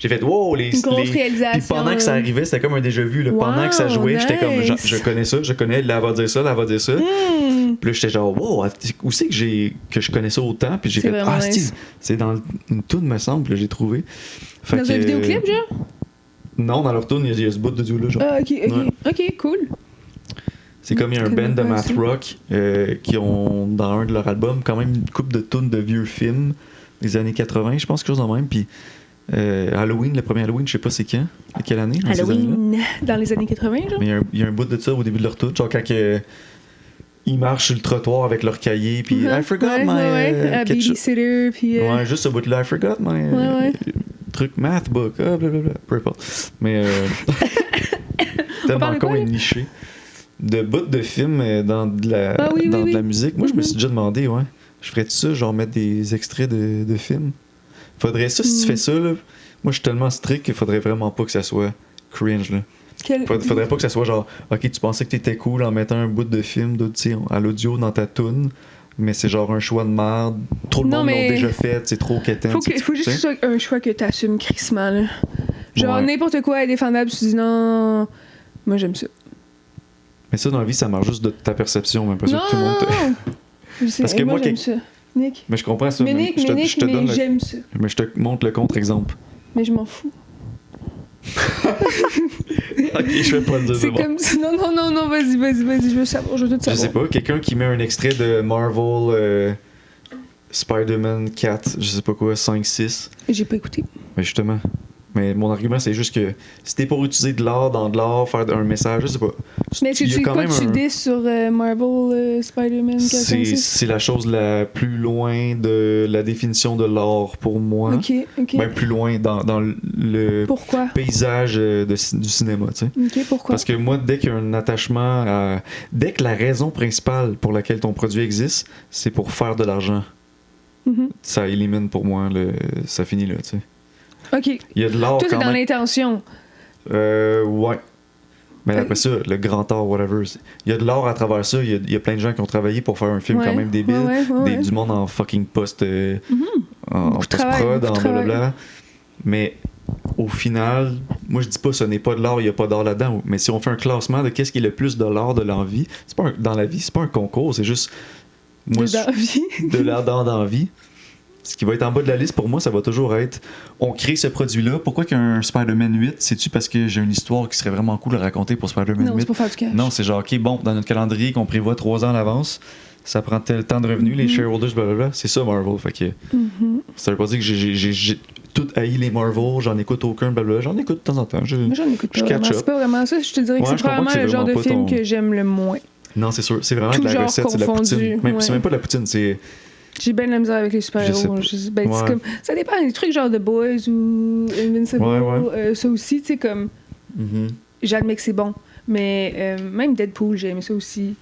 J'ai fait wow, une grosse réalisation. Puis pendant que ça arrivait, c'était comme un déjà-vu. Là. Pendant que ça jouait, j'étais comme je connais ça, je connais, là, elle va dire ça, là, elle va dire ça. Puis là, j'étais genre wow, où c'est que je connais ça autant? Puis j'ai fait nice. c'est dans une tune, me semble, là, j'ai trouvé. Fait dans un vidéoclip, genre? Non, dans leur tune, il y a ce bout d'audio-là, genre. Ah, ok, cool. C'est comme il y a un band de math rock qui ont, dans un de leurs albums, quand même une couple de tunes de vieux films des années 80, je pense, quelque chose de même. Puis Halloween, le premier Halloween, je sais pas c'est quand, à quelle année? Halloween, dans les années 80, genre? Mais il y a un bout de ça au début de leur tour, genre quand ils marchent sur le trottoir avec leur cahier, puis I forgot my... babysitter, puis... Ouais, juste ce bout-là, I forgot my... truc math book, blablabla, peu importe. Mais tellement con et niché. De bouts de films dans de la musique, moi je me suis déjà demandé, je ferais-tu ça, genre mettre des extraits de films? Faudrait ça, si tu fais ça, là, moi je suis tellement strict qu'il faudrait vraiment pas que ça soit cringe, là. Faudrait pas que ça soit genre, ok, tu pensais que t'étais cool en mettant un bout de film à l'audio dans ta toune, mais c'est genre un choix de merde. Trop le monde l'a déjà fait, c'est trop quétaine. Faut juste que ce soit un choix que t'assumes crissement, là. Genre n'importe quoi est défendable, tu dis non, moi j'aime ça. Mais ça, dans la vie, ça marche juste de ta perception, même pas ça que tout le monde Parce que moi j'aime ça. Nick. Mais je comprends ça. Mais Nick, mais j'aime ça. Mais je te montre le contre-exemple. Mais je m'en fous. Ok, je vais pas le dire. C'est comme... Non, vas-y, je veux savoir, je veux tout savoir. Je sais pas, quelqu'un qui met un extrait de Marvel Spider-Man 4, je sais pas quoi, 5, 6. J'ai pas écouté. Mais justement. Mais mon argument, c'est juste que si t'es pour utiliser de l'art dans de l'art, faire un message, je sais pas. Mais est-ce que tu dis sur Marvel Spider-Man 4, c'est la chose la plus loin de la définition de l'art pour moi. Ok. Même plus loin dans le paysage du cinéma, tu sais. Ok, pourquoi? Parce que moi, dès qu'il y a un attachement dès que la raison principale pour laquelle ton produit existe, c'est pour faire de l'argent, ça élimine pour moi, ça finit là, tu sais. Ok. Il y a de l'art. Tout est dans l'intention. Ouais. Mais après ça, le grand art, whatever. Il y a de l'art à travers ça. Il y a plein de gens qui ont travaillé pour faire un film quand même débile. Du monde en fucking post. En post-prod, en blablabla. Mais au final, moi je dis pas ce n'est pas de l'art, il n'y a pas d'art là-dedans. Mais si on fait un classement de qu'est-ce qui est le plus de l'art de l'envie, dans la vie, c'est pas un concours, c'est juste. De l'art dans la vie. Ce qui va être en bas de la liste, pour moi, ça va toujours être on crée ce produit-là. Pourquoi qu'il y a un Spider-Man 8? C'est-tu parce que j'ai une histoire qui serait vraiment cool à raconter pour Spider-Man 8? Non, c'est pour faire du cash. Non, c'est genre, OK, bon, dans notre calendrier qu'on prévoit 3 ans à l'avance, ça prend tel temps de revenus, les shareholders, blablabla. C'est ça, Marvel. Fait que ça veut pas dire que j'ai tout haï les Marvel, j'en écoute aucun, blablabla. J'en écoute de temps en temps. Moi, j'en écoute pas vraiment. C'est pas vraiment ça. Je te dirais que c'est probablement le genre de film que j'aime le moins. Non, c'est sûr. C'est vraiment de la recette, c'est de la poutine. C'est même pas de la poutine, c'est... J'ai bien de la misère avec les super-héros. Comme, ça dépend des trucs genre The Boys ou Invincible. Ça aussi, tu sais, comme... J'admets que c'est bon. Mais même Deadpool, j'ai aimé ça aussi.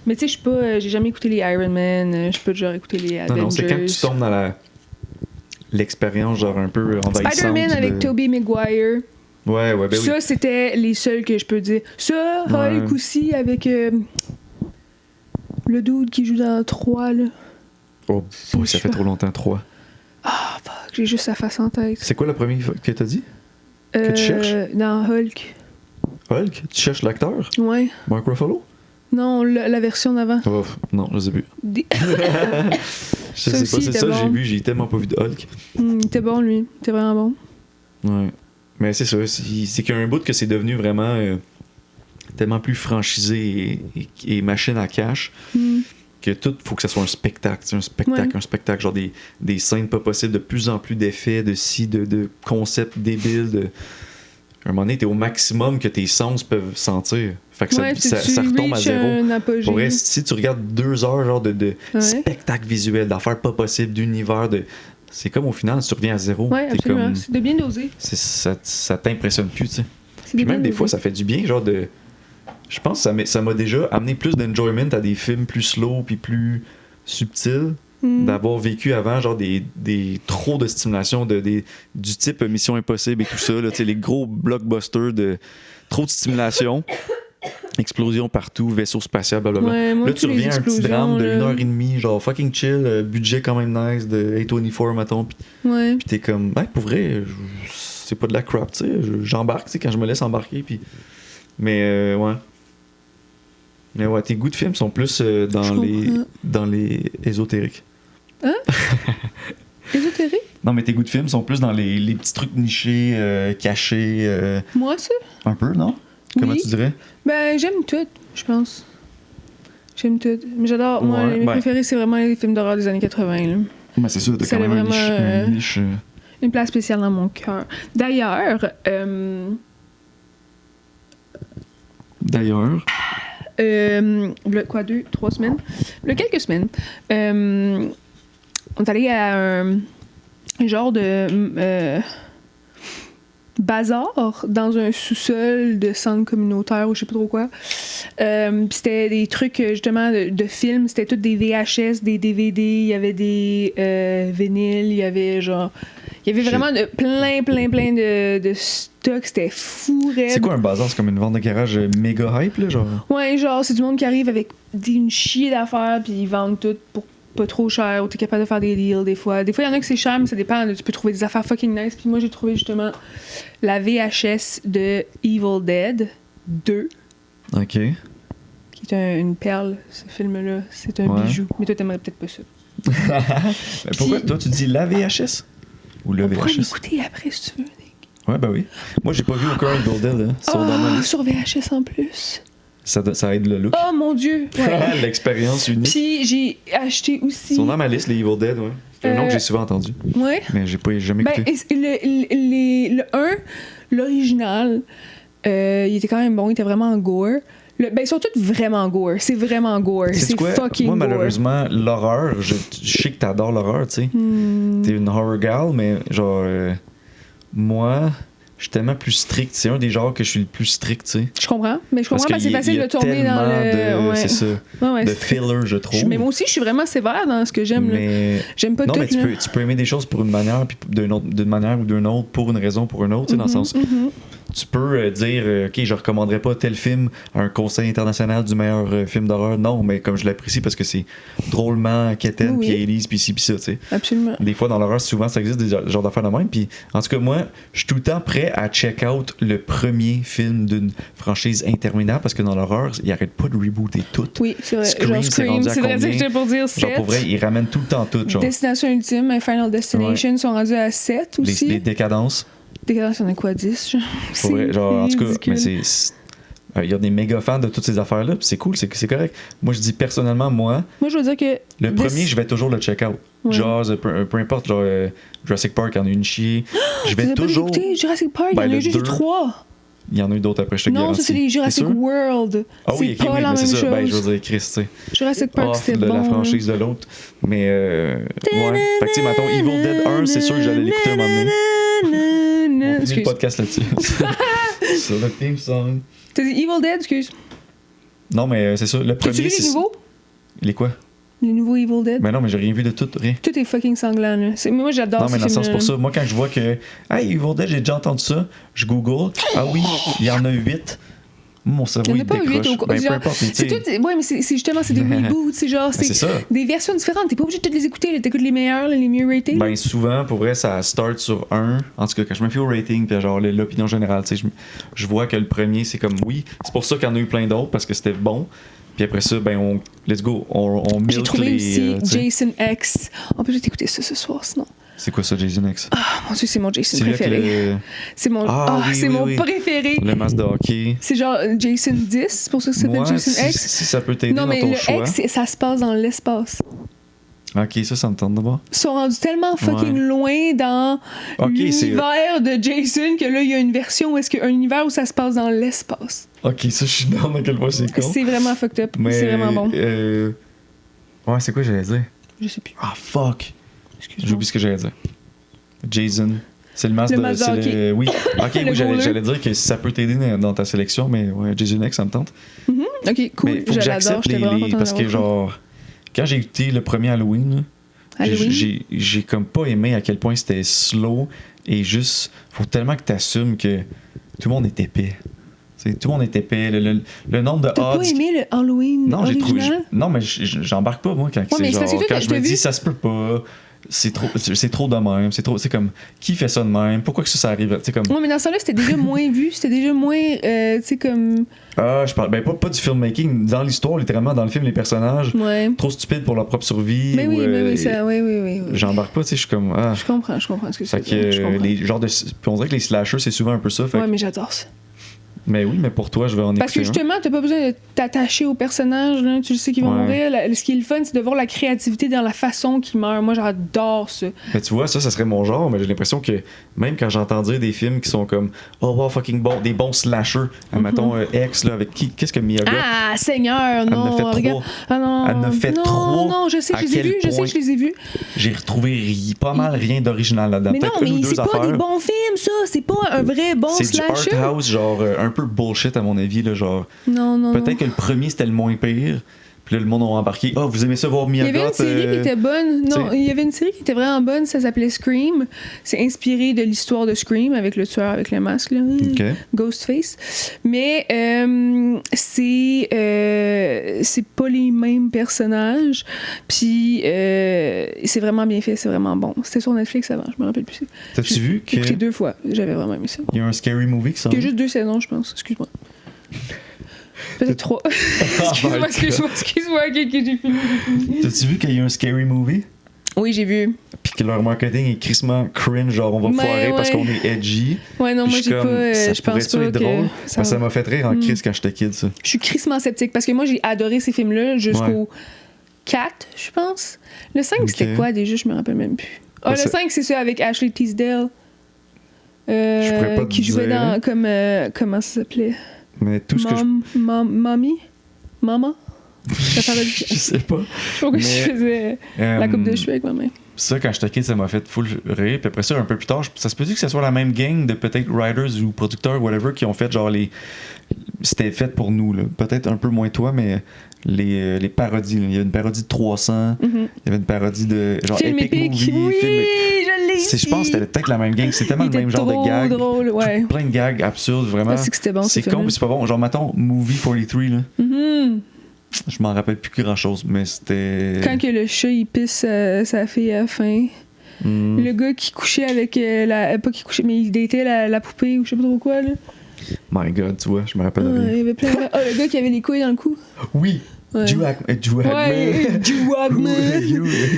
Mais tu sais, j'ai jamais écouté les Iron Man. Je peux genre écouter les Avengers. Non, c'est quand tu tombes dans l'expérience genre un peu envahissante. Spider-Man avec Tobey Maguire. Ouais, ben ça, c'était les seuls que je peux dire. Ça, Hulk aussi avec le dude qui joue dans 3, là. Oh boy, ça fait trop longtemps, 3. Ah, fuck, j'ai juste sa face en tête. C'est quoi le premier que t'as dit? Que tu cherches? Dans Hulk. Hulk? Tu cherches l'acteur? Ouais. Mark Ruffalo? Non, la version d'avant. Oh, non, je sais plus. Je sais pas, c'est ça, bon. J'ai tellement pas vu de Hulk. Il était bon, lui. Il était vraiment bon. Ouais. Mais c'est ça, c'est qu'il y a un bout que c'est devenu vraiment tellement plus franchisé et machine à cash. Que tout, faut que ça soit un spectacle, un spectacle, genre des scènes pas possibles, de plus en plus d'effets, de concepts débiles, à un moment donné, t'es au maximum que tes sens peuvent sentir. Fait que ça retombe à zéro. Pour vrai, si tu regardes 2 heures genre de spectacle visuel, d'affaires pas possibles, d'univers, c'est comme au final, tu reviens à zéro. Ouais, absolument. C'est de bien doser. Ça t'impressionne plus, tu sais. Puis même des fois, ça fait du bien, genre de... Je pense que ça m'a déjà amené plus d'enjoyment à des films plus slow puis plus subtils d'avoir vécu avant genre des trop de stimulation du type Mission Impossible et tout ça, là, les gros blockbusters de trop de stimulation. Explosion partout, vaisseau spatial, blablabla. Ouais, moi, là, tu reviens à un petit drame de là. 1h30, genre fucking chill, budget quand même nice de A24, mettons. Pis t'es comme, pour vrai, c'est pas de la crap, tu sais. J'embarque, tu sais, quand je me laisse embarquer. Pis... Mais ouais. Mais ouais, tes goûts de films sont plus dans les ésotériques. Hein? Ésotérique? Non, mais tes goûts de films sont plus dans les petits trucs nichés, cachés. Moi, ça? Un peu, non? Comment tu dirais? Ben, j'aime tout, je pense. J'aime tout. Mais j'adore. Moi, mes préférés, c'est vraiment les films d'horreur des années 80. Là. Mais c'est sûr, t'as quand même vraiment, une niche. Une place spéciale dans mon cœur. D'ailleurs. Quoi, 3 semaines? Quelques semaines. On est allé à un genre de. bazar dans un sous-sol de centre communautaire ou je sais pas trop quoi. Puis c'était des trucs justement de films, c'était toutes des VHS, des DVD, il y avait des vinyles, il y avait vraiment plein de stock, c'était fou raide. C'est quoi un bazar? C'est comme une vente de garage méga hype là, genre? Ouais, genre c'est du monde qui arrive avec une chier d'affaires puis ils vendent tout pour pas trop cher ou t'es capable de faire des deals des fois. Des fois, il y en a que c'est cher, mais ça dépend. Tu peux trouver des affaires fucking nice. Puis moi, j'ai trouvé justement la VHS de Evil Dead 2. OK. Qui est une perle, ce film-là. C'est un bijou. Mais toi, t'aimerais peut-être pas ça. Mais pourquoi toi, tu dis la VHS? Ou le VHS? On pourrait l'écouter après, si tu veux, Nick. Ouais, ben oui. Moi, j'ai pas vu aucun Evil Dead, là. Sur VHS en plus. Ça aide le look. Oh mon Dieu! Ouais. L'expérience unique. Puis j'ai acheté aussi. Ils sont dans ma liste, les Evil Dead, ouais. C'est un nom que j'ai souvent entendu. Ouais. Mais j'ai jamais écouté. Le 1, l'original, il était quand même bon, il était vraiment gore. Ils sont tous vraiment gore. C'est vraiment gore. C'est fucking gore. Moi, malheureusement, l'horreur, je sais que t'adores l'horreur, tu sais. T'es une horror gal, mais genre, moi, je suis tellement plus strict. C'est un des genres que je suis le plus strict, tu sais. Je comprends. Mais je comprends parce que c'est facile de tomber dans le. C'est ça. De filler, je trouve. Mais moi aussi, je suis vraiment sévère dans ce que j'aime. Mais... J'aime pas tout. Non, mais tu peux aimer des choses pour une manière, puis d'une manière ou d'une autre, pour une raison, pour une autre, tu sais, dans le sens. Tu peux dire, OK, je recommanderais pas tel film à un conseil international du meilleur film d'horreur. Non, mais comme je l'apprécie parce que c'est drôlement quétaine, puis Élise, puis ci, puis ça, tu sais. Absolument. Des fois, dans l'horreur, souvent, ça existe des genres d'affaires de même. Puis, en tout cas, moi, je suis tout le temps prêt à check out le premier film d'une franchise interminable parce que dans l'horreur, ils arrêtent pas de rebooter tout. Oui, c'est vrai. Scream, c'est rendu à c'est vrai, c'est pour dire 7. Genre, pour vrai, ils ramènent tout le temps tout. Genre. Destination Ultime et Final Destination sont rendus à 7 aussi. Les décadences. Décadences, il y en a quoi, 10? Genre, pour vrai, genre, en tout cas, mais il y a des méga fans de toutes ces affaires-là, puis c'est cool, c'est correct. Moi, je dis personnellement, moi je veux dire que. Le premier, je vais toujours le check-out. Ouais. Genre, peu importe, genre, Jurassic Park, il y en a une chier. Je vais toujours. Jurassic Park, il y en a juste 3. Il y en a eu d'autres après, je te garantis. Non, ça, c'est les Jurassic World. Ah oui, c'est pas la même c'est chose. ça. Ben, je veux dire, Chris, tu sais. Jurassic Park, c'est bon. De la franchise de l'autre. Mais, ouais. Fait que, tu sais, mettons, Evil Dead 1, c'est sûr que j'allais l'écouter un moment donné. On finit le podcast là-dessus. Sur le theme song. T'as dit Evil Dead, excuse. Non, mais c'est ça. Le premier, c'est. Tu vu les nouveaux? Les quoi? Les nouveaux Evil Dead. Mais non, mais j'ai rien vu de tout, rien. Tout est fucking sanglant, là. Moi, j'adore ça. Non, mais dans le sens pour ça. Moi, quand je vois que, hey, Evil Dead, j'ai déjà entendu ça, je google. Ah oui, il y en a 8. Mon cerveau, il décroche. Ben, peu importe, ouais, mais c'est justement, c'est des reboots. C'est genre, c'est des versions différentes. T'es pas obligé de toutes les écouter. T'écoutes les meilleurs, les mieux ratés. Ben, souvent, pour vrai, ça start sur 1. En tout cas, quand je me fie au rating, puis genre l'opinion générale, tu sais, je vois que le premier, c'est comme oui. C'est pour ça qu'il y en a eu plein d'autres, parce que c'était bon. Puis après ça, ben, let's go. On milk j'ai trouvé les, aussi Jason X. En plus, j'ai écouté ça ce soir, sinon. C'est quoi ça, Jason X? Ah, mon Dieu, c'est mon Jason préféré. C'est mon, mon préféré. Le masque de hockey. C'est genre Jason 10, c'est pour ça que ça s'appelle Jason X. Si ça peut t'aider dans ton choix. Non, mais le X, ça se passe dans l'espace. Ok, ça me tente de voir. Ils sont rendus tellement fucking loin dans l'univers de Jason que là, il y a une version où est-ce qu'il y a un univers où ça se passe dans l'espace. Ok, ça, je suis dans à quel point c'est con. C'est vraiment fucked up. C'est vraiment bon. Ouais, c'est quoi j'allais dire? Je sais plus. Ah, fuck. J'ai oublié ce que j'allais dire. Jason. C'est le masque de hockey. Oui. Ok, oui, j'allais dire que ça peut t'aider dans ta sélection, mais ouais, Jason X, ça me tente. Ok, cool. Mais faut que j'accepte parce que genre, quand j'ai écouté le premier Halloween, Halloween. J'ai comme pas aimé à quel point c'était slow et juste, faut tellement que t'assumes que tout le monde est épais. Tout le monde est épais. Le nombre de T'as odds. pas aimé le Halloween Non, j'ai trouvé. original? Non, mais j'embarque pas, moi, quand mais c'est genre. c'est parce que toi, Quand je me t'as dis, vu- ça se peut pas. C'est trop de même. C'est comme, qui fait ça de même? Pourquoi que ça arrive? Tu sais, comme. Ouais, mais dans ce temps-là, c'était déjà moins vu. C'était déjà moins. Tu sais, comme. Ah, je parle. Ben, pas du filmmaking. Dans l'histoire, littéralement, dans le film, les personnages, Ouais. trop stupides pour leur propre survie. Mais oui, ou, mais oui, ça. Oui. J'embarque pas, tu sais, je suis comme. Ah. Je comprends ce que Fait tu veux dire. Je que comprends. les genres de. Puis on dirait que les slashers, c'est souvent un peu ça. Fait Ouais, que- mais j'adore ça. Mais oui, mais pour toi, je vais en Parce que écouter un. justement, t'as pas besoin de t'attacher aux personnages, là. Tu le sais qu'ils vont Ouais. mourir. Ce qui est le fun, c'est de voir la créativité dans la façon qu'ils meurent. Moi, j'adore ça. Mais tu vois, ça serait mon genre, mais j'ai l'impression que même quand j'entends dire des films qui sont comme oh wow, fucking bon, des bons slashers, admettons X, là, avec qui, qu'est-ce que Mia Goth, Ah, Seigneur, elle en a non, fait regarde. trois. Ah non. Elle en a fait non, trois. Non, je sais que À je les ai quel vus, je sais point? que je les ai vus. J'ai retrouvé pas mal rien d'original là-dedans. Mais non, Peut-être une ou mais deux c'est pas affaires. des bons films, ça. C'est pas un vrai bon C'est du art slasher. house, genre un peu bullshit à mon avis, là, genre. Non. Peut-être que le premier c'était le moins pire, puis là le monde a embarqué. Ah, vous aimez ça voir Il Mia y avait une Goth? série qui était bonne. Non, t'sais. il y avait une série qui était vraiment bonne. Ça s'appelait Scream. C'est inspiré de l'histoire de Scream avec le tueur avec le masque, là. Ok. Ghostface. Mais c'est pas les mêmes personnages. Puis c'est vraiment bien fait. C'est vraiment bon. C'était sur Netflix avant. Je me rappelle plus. T'as-tu vu J'ai écouté qu'il 2 fois. J'avais vraiment aimé ça. y a un scary movie qui s'en Il y a vient? juste 2 saisons, je pense. Excuse-moi. Peut-être 3. Excuse-moi, ok, j'ai fini. T'as-tu vu qu'il y a un scary movie? Oui, j'ai vu. Puis que leur marketing est crissement cringe, genre on va Mais foirer parce ouais. qu'on est edgy. Ouais, non, Puis moi, je suis j'ai comme, pas. ça Je pense pourrait-tu pas être que drôle? ça Parce que ça va. m'a fait rire en crise quand j'étais kid, ça. Je suis crissement sceptique parce que moi, j'ai adoré ces films-là jusqu'au 4, je pense. Le 5, c'était Ok. quoi déjà? Je me rappelle même plus. Ah, Ben, le c'est- 5, c'est ça avec Ashley Tisdale. Je pourrais pas te qui jouait dire. dans. Comme. Comment ça s'appelait? Mais tout ce que Mommy? Mama? Ça parlait de. je sais pas. Pourquoi Mais, je faisais la coupe de Euh, cheveux avec ma main? Ça, quand j'étais kid, ça m'a fait full rire. Puis après ça, un peu plus tard, ça se peut que ce soit la même gang de peut-être writers ou producteurs, whatever, qui ont fait genre les. C'était fait pour nous, là. Peut-être un peu moins toi, mais les parodies. Là. Il y a une parodie de 300, il y avait une parodie de genre Film Epic épique. Movie. Oui, film- je l'ai Je pense que c'était peut-être la même gang. C'est tellement Il le même était genre de trop gag. drôle, ouais. Plein de gags absurdes, vraiment. Ah, c'est que c'était bon, C'est ce con, film-là. mais c'est pas bon. Genre, mettons, Movie 43, là. Mhm. Je m'en rappelle plus grand chose, mais c'était. Quand que le chat il pisse sa fille à la fin. Hmm. Le gars qui couchait avec pas qui couchait, mais il datait la poupée ou je sais pas trop quoi là. My god, tu vois, je me rappelle de Ah, il rien. y avait plein de... le gars qui avait les couilles dans le cou. Oui! Ouais. Hugh Jackman. Ouais, Hugh Jackman.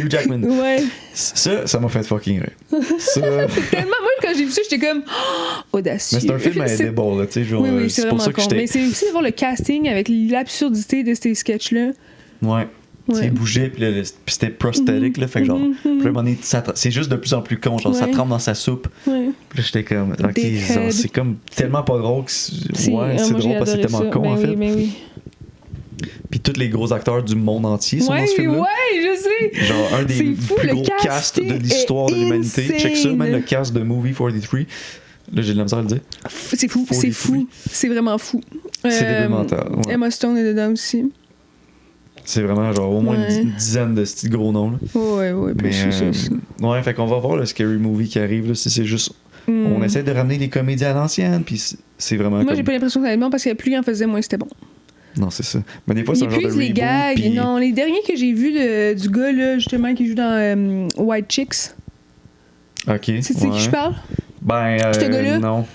Hugh Jackman. Ouais. Ça m'a fait fucking rire. Ça... Tellement, moi, quand j'ai vu ça, j'étais comme audacieux. Mais c'est un film à C'est- edible, là, tu sais, genre. Oui, oui, c'est pour vraiment ça que con. j'étais. Mais c'est aussi de voir le casting avec l'absurdité de ces sketchs-là. Ouais. Tu sais, Ouais. il bougeait, puis c'était prosthetic, là, fait que genre. Puis là, à un moment donné, c'est juste de plus en plus con, genre, ça Ouais. trempe dans sa soupe. Ouais. Puis là, j'étais comme. Ok, Dickhead. genre, c'est comme tellement pas drôle que. Ouais, c'est moi, j'ai drôle parce que c'est adoré tellement ça. con, Ben en oui, fait. mais oui. Puis tous les gros acteurs du monde entier sont Ouais, dans ce film-là. ouais, je sais. Genre un des C'est fou, plus le gros casts de casting l'histoire de est l'humanité. Check ça, insane. même le cast de Movie 43. Là, j'ai de la misère à le dire. C'est fou, Faut c'est des fou. fouilles. C'est vraiment fou. C'est débile mental. Ouais. Emma Stone est dedans aussi. C'est vraiment genre au moins Ouais. une dizaine de petits gros noms. Là. Ouais, puis Mais c'est ça. ouais, fait qu'on va voir le Scary Movie qui arrive. Là, si c'est juste. On essaie de ramener les comédies à l'ancienne, puis c'est vraiment. Moi, comme... j'ai pas l'impression que ça allait bon parce que plus il en faisait, moins c'était bon. Non, c'est ça. Mais des fois, c'est Il un genre de épuise les reboot. gags. puis- Non, les derniers que j'ai vus du gars, là, justement, qui joue dans White Chicks. Ok. C'est de qui je parle? Ben, Ce gars-là? non.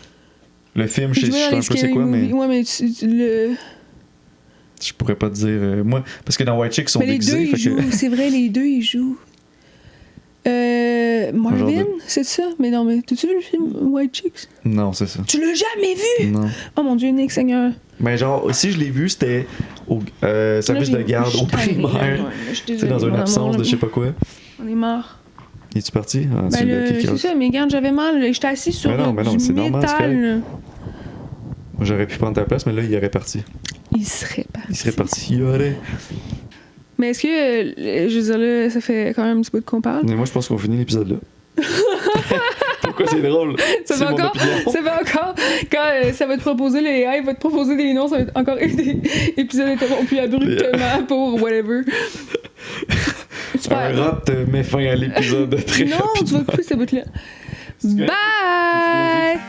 Le film, je Il sais jouait un dans peu les c'est quoi, mais Movies. Ouais, mais le... je pourrais pas te dire. Moi, parce que dans White Chicks, ils sont Mais les deux, déguisés. ils fait que- jouent. C'est vrai, les deux, ils jouent. Marvin, Genre c'est ça? Mais non, mais t'as-tu vu le film White Chicks? Non, c'est ça. Tu l'as jamais vu? Non. Oh mon Dieu, Nick Seigneur. Mais genre, si je l'ai vu, c'était au service Là, de garde je au suis tannée, là. primaire. Ouais, je suis Tu sais, désolée, dans une mon absence amour, de là. je sais pas quoi. On est mort. Es-tu parti? Ah, Ben tu l'as là, kické c'est out. ça, mais regarde, j'avais mal. là. J'étais assis sur Mais non, mais non, du c'est normal, c'est métal. là. Moi, j'aurais pu prendre ta place, mais là, il aurait parti. Il serait parti. Il serait parti. Il aurait. Mais est-ce que, je veux dire, là, ça fait quand même un petit peu qu'on parle? Mais moi, je pense qu'on finit l'épisode là. Pourquoi c'est drôle? Ça C'est va mon encore, opinion. ça va encore, quand ça va te proposer les AI, va te proposer des noms, ça va être encore des épisodes interrompus abruptement pour whatever. super. Un rap met fin à l'épisode très Non, rapidement. tu vas couper ce bout-là. Bye!